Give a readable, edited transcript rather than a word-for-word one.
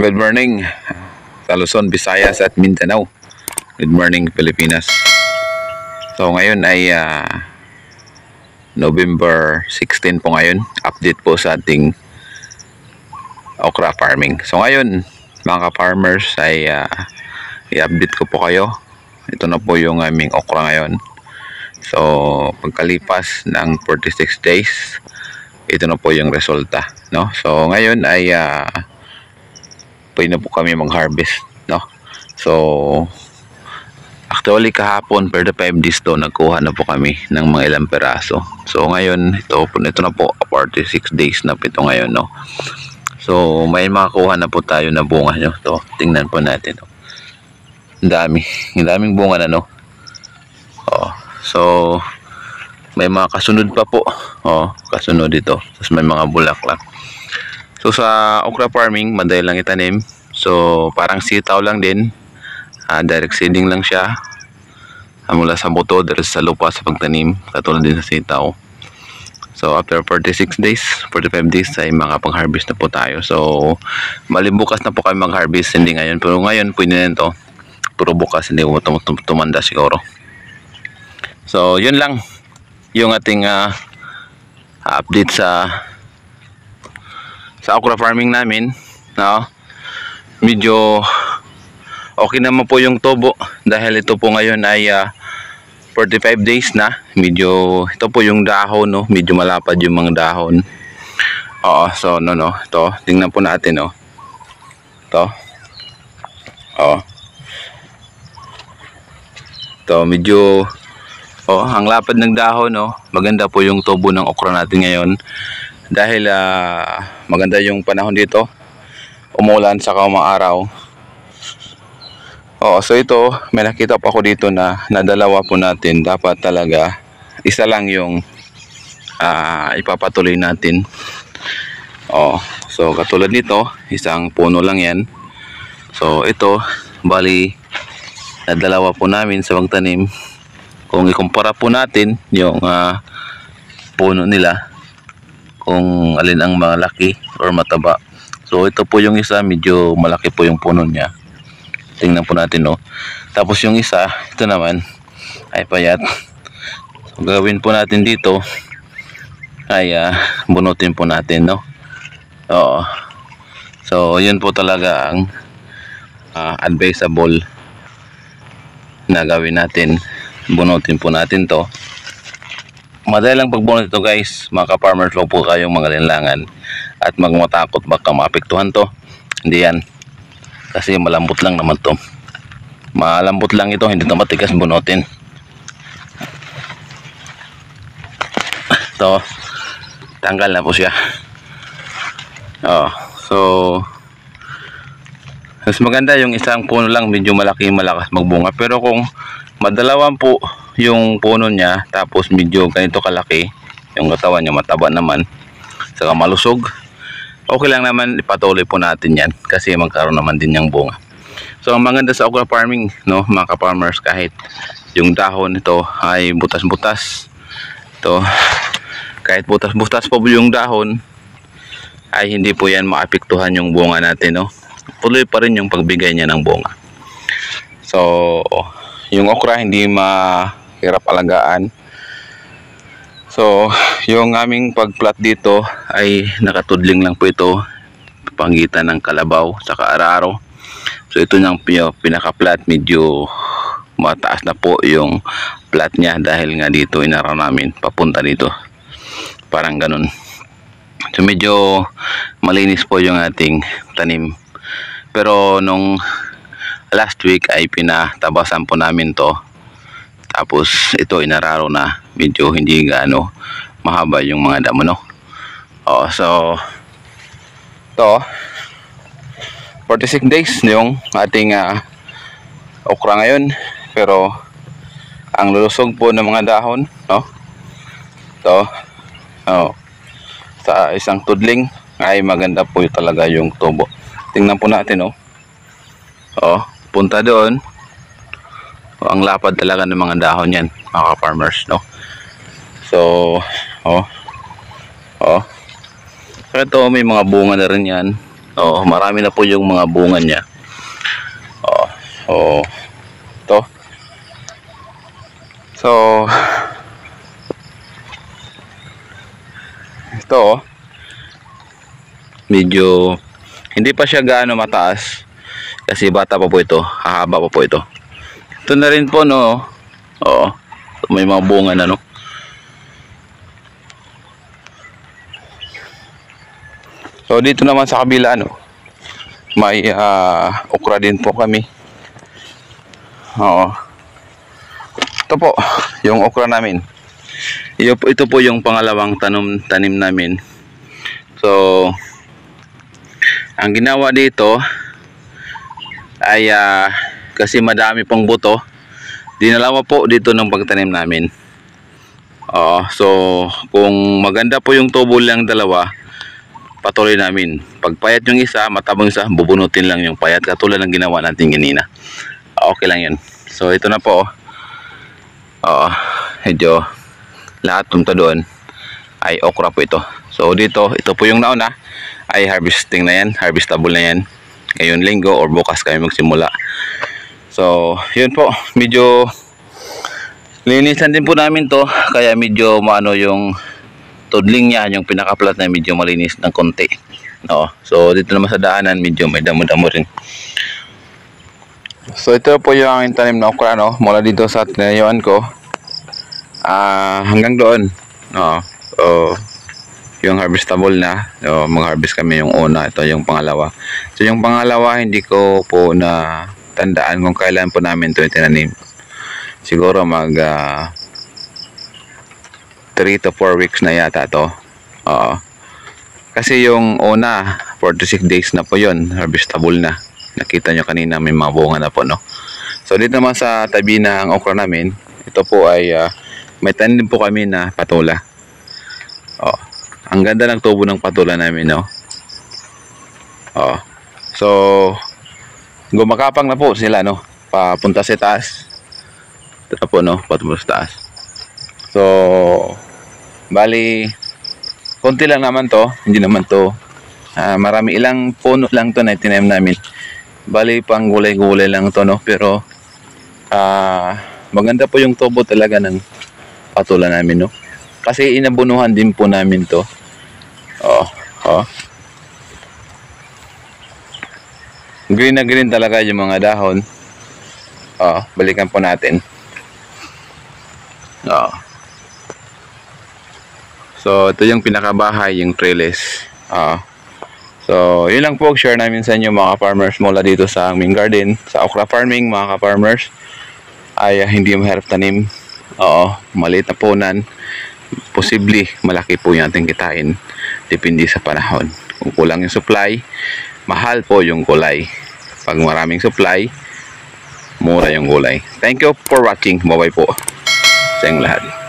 good morning sa Luzon, Visayas at Mindanao. Good morning Pilipinas. So ngayon ay November 16 po ngayon. Update po sa ating okra farming. So ngayon mga ka-farmers ay i-update ko po kayo. Ito na po yung aming okra ngayon. So pagkalipas ng 46 days, ito na po yung resulta, no? So ngayon ay pwede na po kami mag-harvest, no? So actually kahapon per the 5 days to nagkuha na po kami ng mga ilang peraso. So ngayon ito na po 46 days na po ito ngayon, no? So may makakuha na po tayo na bunga, no? To tingnan po natin, no? Ang daming bunga na, no? Oh, so may mga kasunod pa po, oh, kasunod dito. Tapos may mga bulaklak. So sa okra farming, madali lang itanim. So parang sitaw lang din. Direct seeding lang siya. Mula sa buto, dahil sa lupa sa pagtanim. Katulad din sa sitaw. So after 46 days, 45 days ay makapag-harvest na po tayo. So bukas na po kami mag-harvest. Hindi ngayon. Pero ngayon pwede na ito. Pero bukas hindi ko tumanda siguro. So yun lang yung ating update sa okra farming namin, no? Medyo okay naman po yung tubo dahil ito po ngayon ay 45 days na. Medyo ito po yung dahon, no? Medyo malapad yung mga dahon. Oo, so no, ito tingnan po natin, no? Ito. Oo. Ito medyo ang lapad ng dahon, no? Maganda po yung tubo ng okra natin ngayon. Dahil maganda yung panahon dito, umulan saka umaaraw. So ito may nakita pa ako dito na dalawa po natin. Dapat talaga isa lang yung ipapatuloy natin. So katulad nito, isang puno lang yan. So ito bali dalawa po namin sa pagtanim. Kung ikumpara po natin yung puno nila, kung alin ang malaki or mataba. So ito po yung isa, medyo malaki po yung puno niya. Tingnan po natin, no? Tapos yung isa, ito naman ay payat. So gawin po natin dito ay bunutin po natin, no? Oo. So yun po talaga ang advisable na gawin natin. Bunutin po natin to. Madali lang pagbunot ito, guys. Mga ka-farmers, lang po kayong mga linlangan at magmatakot baka maapektuhan to. Hindi yan, kasi malambot lang naman to. Malambot lang ito, hindi ito matigas bunutin. Ito, tanggal na po siya. So mas maganda yung isang puno lang, medyo malaki, malakas magbunga. Pero kung madalawan po yung puno niya, tapos medyo ganito kalaki, yung katawan niya mataba naman, saka malusog, okay lang naman, ipatuloy po natin yan kasi magkaroon naman din yung bunga. So ang maganda sa okra farming, no, mga ka-farmers, kahit yung dahon nito ay butas-butas, ito kahit butas-butas po yung dahon, ay hindi po yan maapektuhan yung bunga natin, no. Tuloy pa rin yung pagbigay niya ng bunga. So yung okra hindi mahirap alagaan. So yung aming pagplat dito ay nakatudling lang po ito, panggitan ng kalabaw saka araro. So ito niyang pinaka-plat, medyo mataas na po yung plat niya dahil nga dito inaraw namin papunta dito, parang ganun. So medyo malinis po yung ating tanim. Pero nung last week ay pinatabasan po namin to. Tapos ito inararo na, medyo hindi gaano mahaba yung mga damo, no. So to 46 days yung ating okra ngayon. Pero ang lulusog po ng mga dahon, no. Sa isang tudling ay maganda po talaga yung tubo. Tingnan po natin, no. Punta doon. Ang lapad talaga ng mga dahon yan, mga farmers, no. So ito may mga bunga na rin yan. Oh, marami na po yung mga bunga niya. Oh, oh. To. So, ito oh. Medyo hindi pa siya gaano mataas kasi bata pa po ito, hahaba pa po ito. Ito na rin po no. Oo. May mga bunga na no. So dito naman sa kabila no. May okra din po kami. Oo. Ito po yung okra namin. Ito po yung pangalawang tanim namin. So ang ginawa dito ay kasi madami pong buto, dinalawa po dito ng pagtanim namin. So kung maganda po yung tubo lang dalawa, patuloy namin. Pag payat yung isa, matabang isa, bubunutin lang yung payat katulad ng ginawa natin kanina. Okay lang yun. So ito na po. Medyo lahat punta doon ay okra po ito. So dito, ito po yung nauna ay harvesting na yan, harvestable na yan. Ngayon linggo or bukas kami magsimula. So yun po, medyo linisan din po namin to, kaya medyo maano yung tudling niya, yung pinaka-plat na medyo malinis ng konti. So dito naman sa daanan medyo may damo-damo rin. So ito po yung aking tanim na okra no, mula dito sa tinayuan ko hanggang doon. Yung harvestable na, mag-harvest kami yung una, ito yung pangalawa. So yung pangalawa hindi ko po na tandaan kung kailan po namin ito itinanim. Siguro mag 3 to 4 weeks na yata to. Kasi yung una 4 to 6 days na po yun, harvestable na. Nakita nyo kanina may mga bunga na po no. So dito naman sa tabi ng okra namin, ito po ay may tanim po kami na patula. Ang ganda ng tubo ng patula namin no. So gumakapang na po sila no, papunta sa taas. Ito po no, papunta sa taas. So bali konti lang naman to, hindi naman to marami, ilang puno lang to na tinanim namin. Bali pang gulay-gulay lang to no, pero maganda po yung tubo talaga ng patula namin no. Kasi inabunuhan din po namin to. Green na green talaga yung mga dahon. Balikan po natin. So ito yung pinakabahay, yung trellis. So yun lang po, share namin sa inyo mga farmers mula dito sa aming garden, sa okra farming mga ka-farmers. Ay hindi mahirap tanim. Maliit na punan, posible malaki po yung ating kitain, depende sa panahon. Kung kulang yung supply, mahal po yung gulay. Pag maraming supply, mura yung gulay. Thank you for watching. Bye-bye po sa inyong lahat.